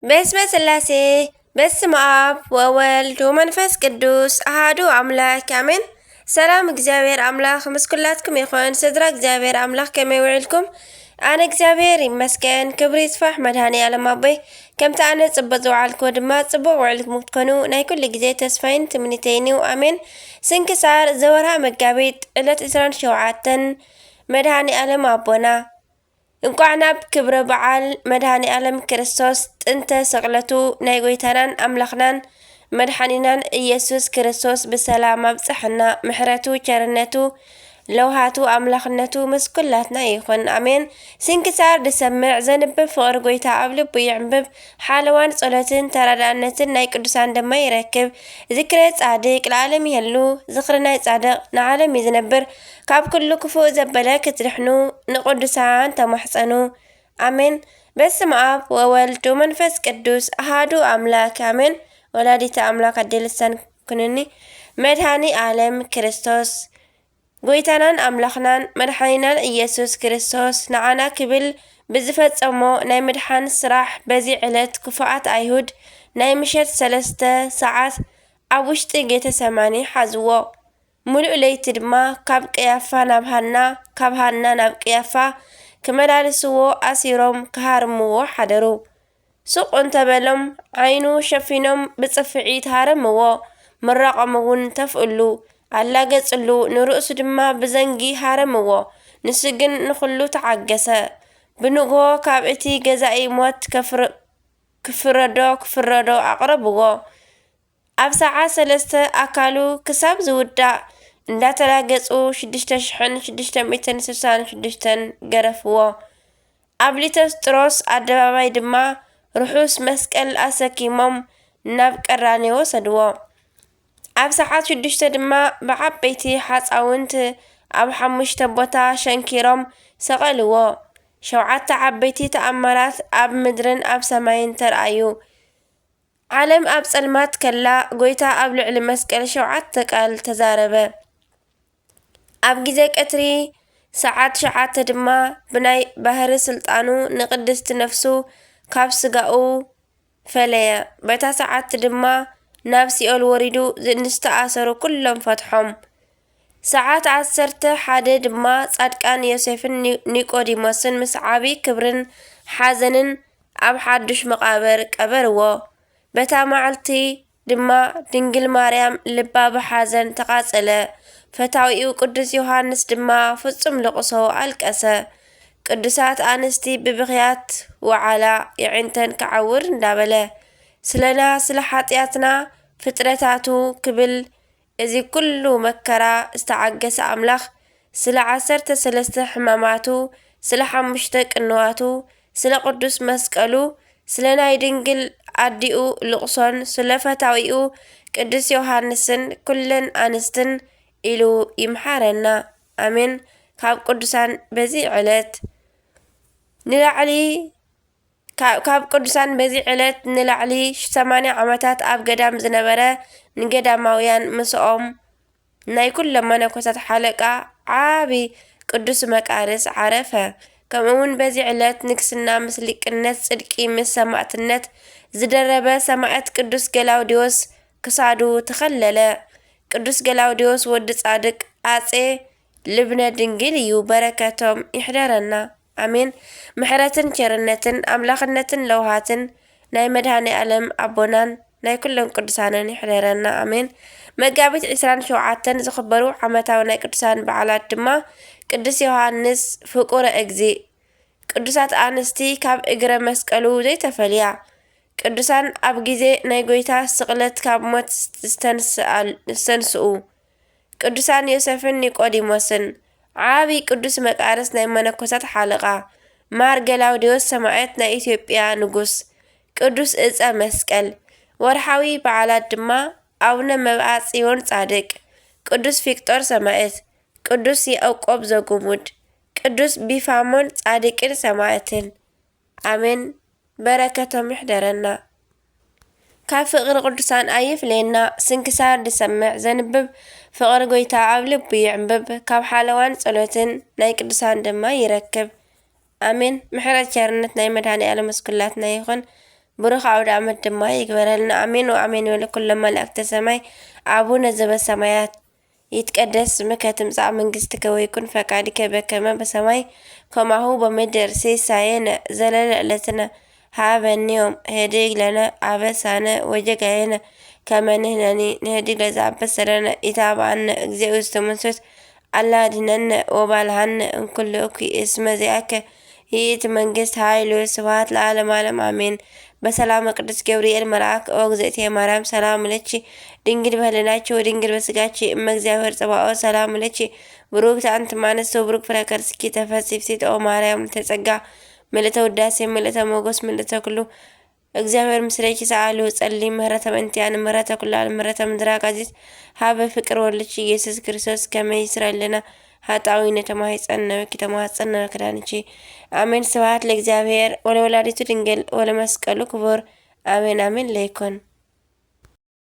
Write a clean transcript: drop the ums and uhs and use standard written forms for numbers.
በስመ ስላሴ በስመ አብ ወወልድ ወመንፈስ ቅዱስ አሃዱ አምላክ አሜን። ሰላም እግዚአብሔር አምላክ ምስ ኩላትኩም ይኹን። ስድራ እግዚአብሔር አምላክ ከመይ ውዕልኩም? ኣነ እግዚአብሔር ይመስገን። ክብሪ ይስፋሕ መድኃኔዓለም ኣቦይ። ከምቲ ኣነ ጽቡቕ ዝውዓልክዎ ድማ ጽቡቕ ውዕልኩም ክትኮኑ ናይ ኩሉ ግዜ ተስፋይን ትምኒተይን እዩ። ኣሜን። ስንክሳር ዘወርሃ መጋቢት ዕለት 27 መድኃኔዓለም ኣቦና እንኳዕ ናብ ክብረ በዓል መድኃኔዓለም ክርስቶስ ጥንተ ስቕለቱ ናይ ጎይታናን ኣምላኽናን መድኃኒናን ኢየሱስ ክርስቶስ ብሰላም ኣብጽሕና። ምሕረቱ ቸርነቱ ለውሃቱ ኣምላኽነቱ ምስ ኩላትና ይኹን ኣሜን። ስንክሳር ድሰምዕ ዘንብብ ፍቕሪ ጎይታ ኣብ ልቡ ይዕንብብ። ሓለዋን ጸሎትን ተራዳእነትን ናይ ቅዱሳን ድማ ይረክብ። ዝክረ ጻድቅ ለዓለም ይህሉ ዝኽሪ ናይ ጻድቕ ንዓለም እዩ ዝነብር። ካብ ኩሉ ክፉእ ዘበለ ክትድሕኑ ንቅዱሳን ተማሕፀኑ ኣሜን። በስመ አብ ወወልድ ወመንፈስ ቅዱስ አሃዱ አምላክ አሜን። ወላዲተ አምላክ ኣዴ ልሳን ኩንኒ መድኃኒ ዓለም ክርስቶስ ጎይታናን ኣምላኽናን መድኃኒናን ኢየሱስ ክርስቶስ ንዓና ክብል ብዝፈጸሞ ናይ ምድሓን ስራሕ በዚ ዕለት ክፉኣት ኣይሁድ ናይ ምሸት 3 ሰዓት ኣብ ውሽጢ ጌተሰማኒ ሓዝዎ። ሙሉእ ለይቲ ድማ ካብ ቀያፋ ናብ ሃና ካብ ሃና ናብ ቀያፋ ክመላልስዎ ኣሲሮም ክሃርምዎ ሓደሩ። ሱቕ እንተበሎም ዓይኑ ሸፊኖም ብጽፍዒት ሃረምዎ። ምራቆም እውን ተፍእሉ ኣላገጽሉ ንርእሱ ድማ ብዘንጊ ሃረምዎ። ንሱ ግን ንኹሉ ተዓገሰ። ብንግሆ ካብ እቲ ገዛኢ ሞት ክፍረዶ ኣቕረብዎ። ኣብ ሰዓት 3 ኣካሉ ክሳብ ዝውዳእ እንዳተላገጹ 6666 ገረፍዎ። ኣብ ሊቶስጥሮስ ኣደባባይ ድማ ርሑስ መስቀል ኣሰኪሞም ናብ ቀራንዮ ወሰድዎ። ኣብ ሰዓት 6 ድማ ብዓበይቲ ሓፃውንት ኣብ 5 ቦታ ሸንኪሮም ሰቐልዎ። 7 ዓበይቲ ተኣምራት ኣብ ምድርን ኣብ ሰማይን ተረኣዩ። ዓለም ኣብ ጸልማት ከላ ጎይታ ኣብ ልዕሊ መስቀል 7 ቃል ተዛረበ። ኣብ ግዜ ቀትሪ ሰዓት 9 ድማ ብናይ ባህሪ ስልጣኑ ንቅድስቲ ነፍሱ ካብ ስጋኡ ፈለየ። በታ ሰዓት ድማ ናብ ሲኦል ወሪዱ ንዝተኣሰሩ ኩሎም ፈትሖም። ሰዓት 11 ድማ ጻድቃን ዮሴፍን ኒቆዲሞስን ምስ ዓብይ ክብርን ሓዘንን ኣብ ሓዱሽ መቃብር ቀበርዎ። በታ መዓልቲ ድማ ድንግል ማርያም ልባ ብሓዘን ተቓጸለ። ፈታዊኡ ቅዱስ ዮሃንስ ድማ ፍጹም ልቕሶ ኣልቀሰ። ቅዱሳት ኣንስቲ ብብኽያት ወዓላ ይዕንተን ክዓውር እንዳበለ ስለና ስለ ሓጢኣትና ፍጥረታቱ ክብል እዚ ኩሉ መከራ ዝተዓገሰ ኣምላኽ ስለ 13 ሕማማቱ ስለ 5 ቅንዋቱ ስለ ቅዱስ መስቀሉ ስለ ናይ ድንግል ኣዲኡ ልቕሶን ስለ ፈታዊኡ ቅዱስ ዮሃንስን ኩለን ኣንስትን ኢሉ ይምሓረና ኣሜን። ካብ ቅዱሳን በዚ ዕለት ንላዕሊ 80 ዓመታት ኣብ ገዳም ዝነበረ ንገዳማውያን ምስኦም ናይ ኩሎም መነኮሳት ሓለቃ ዓቢ ቅዱስ መቃርስ ዓረፈ። ከምኡውን በዚ ዕለት ንግስና ምስ ሊቅነት ጽድቂ ምስ ሰማዕትነት ዝደረበ ሰማዕት ቅዱስ ገላውዲዮስ ክሳዱ ተኸለለ። ቅዱስ ገላውዲዮስ ወዲ ጻድቅ ኣፄ ልብነ ድንግል እዩ። በረከቶም ይሕደረና ኣሜን። ምሕረትን ቸርነትን ኣምላኽነትን ለውሃትን ናይ መድኃኔዓለም ኣቦናን ናይ ኩሎም ቅዱሳንን ይሕደረና ኣሜን። መጋቢት 27 ዝኽበሩ ዓመታዊ ናይ ቅዱሳን በዓላት ድማ ቅዱስ ዮሃንስ ፍቁረ እግዚእ፣ ቅዱሳት ኣንስቲ ካብ እግረ መስቀሉ ዘይተፈልያ፣ ቅዱሳን ኣብ ግዜ ናይ ጎይታ ስቕለት ካብ ሞት ዝተንስኡ፣ ቅዱሳን ዮሴፍን ኒቆዲሞስን፣ ዓብይ ቅዱስ መቃርስ ናይ መነኮሳት ሓለቓ፣ ማር ገላውዲዮስ ሰማዕት ናይ ኢትዮጵያ ንጉስ፣ ቅዱስ ዕፀ መስቀል። ወርሓዊ በዓላት ድማ ኣቡነ መብዓ ጽዮን ጻድቅ፣ ቅዱስ ቪክጦር ሰማዕት፣ ቅዱስ ያዕቆብ ዘጉሙድ፣ ቅዱስ ቢፋሞን ጻድቅን ሰማዕትን ኣሜን። በረከቶም ይሕደረና። ካብ ፍቕሪ ቅዱሳን ኣይፍለየና። ስንክሳር ድሰምዕ ዘንብብ ፍቕሪ ጎይታ ኣብ ልቡ ይዕንብብ። ካብ ሓለዋን ጸሎትን ናይ ቅዱሳን ድማ ይረክብ ኣሜን። ምሕረት ቸርነት ናይ መድኃኔዓለም ምስ ኩላትና ይኹን። ብሩኽ ዓውደ ዓመት ድማ ይግበረልና አሜን ወአሜን ይበል ኩሉ መላእክተ ሰማይ አቡነ ዘበሰማያት ይትቀደስ ስምከ ትምጻእ መንግሥትከ ወይኩን ፈቃድከ በከመ በሰማይ ከማሁ በምድር ሲሳየነ ዘለለ ዕለትነ ሀበነ ዮም ህድግ ለነ አበሳነ ወጌጋየነ ከመ ንሕነኒ ንህድግ ለዘአበሰ ለነ ኢታብአነ እግዚኦ ውስተ መንሱት አላ አድኅነነ ወባልሐነ እምኩሉ እኩይ እስመ ዚአከ ይእቲ መንግሥት ኃይል ወስብሐት ለዓለመ ዓለም አሜን። በሰላም ቅዱስ ገብርኤል መልአክ ኦ እግዝእትየ ማርያም ሰላም ለኪ ድንግል በህሊናኪ ወድንግል በስጋኪ እመ እግዚአብሔር ጽባኦት ሰላም ለኪ ብሩክት አንቲ እምአንስት ወብሩክ ፍሬ ከርሥኪ ተፈሥሒ ኦ ማርያም ተጸጋ ምልዕተ ውዳሴ ምልዕተ ሞገስ ምልዕተ ኩሉ እግዚአብሔር ምስሌኪ ሰአሊ ወጸልይ ምህረተ በእንቲአነ ምህረተ ኩሉ ዓለም ምህረተ ምድራ ቃዚት ሀበ ፍቅር ወልድኪ ኢየሱስ ክርስቶስ ከመ ይስረይለነ ኃጣውኢነ ተማኅፀነ በኪ ተማኅፀነ በክዳንቺ አሜን። ስብሐት ለእግዚአብሔር ወለወላዲቱ ድንግል ወለመስቀሉ ክቡር አሜን አሜን ለይኩን።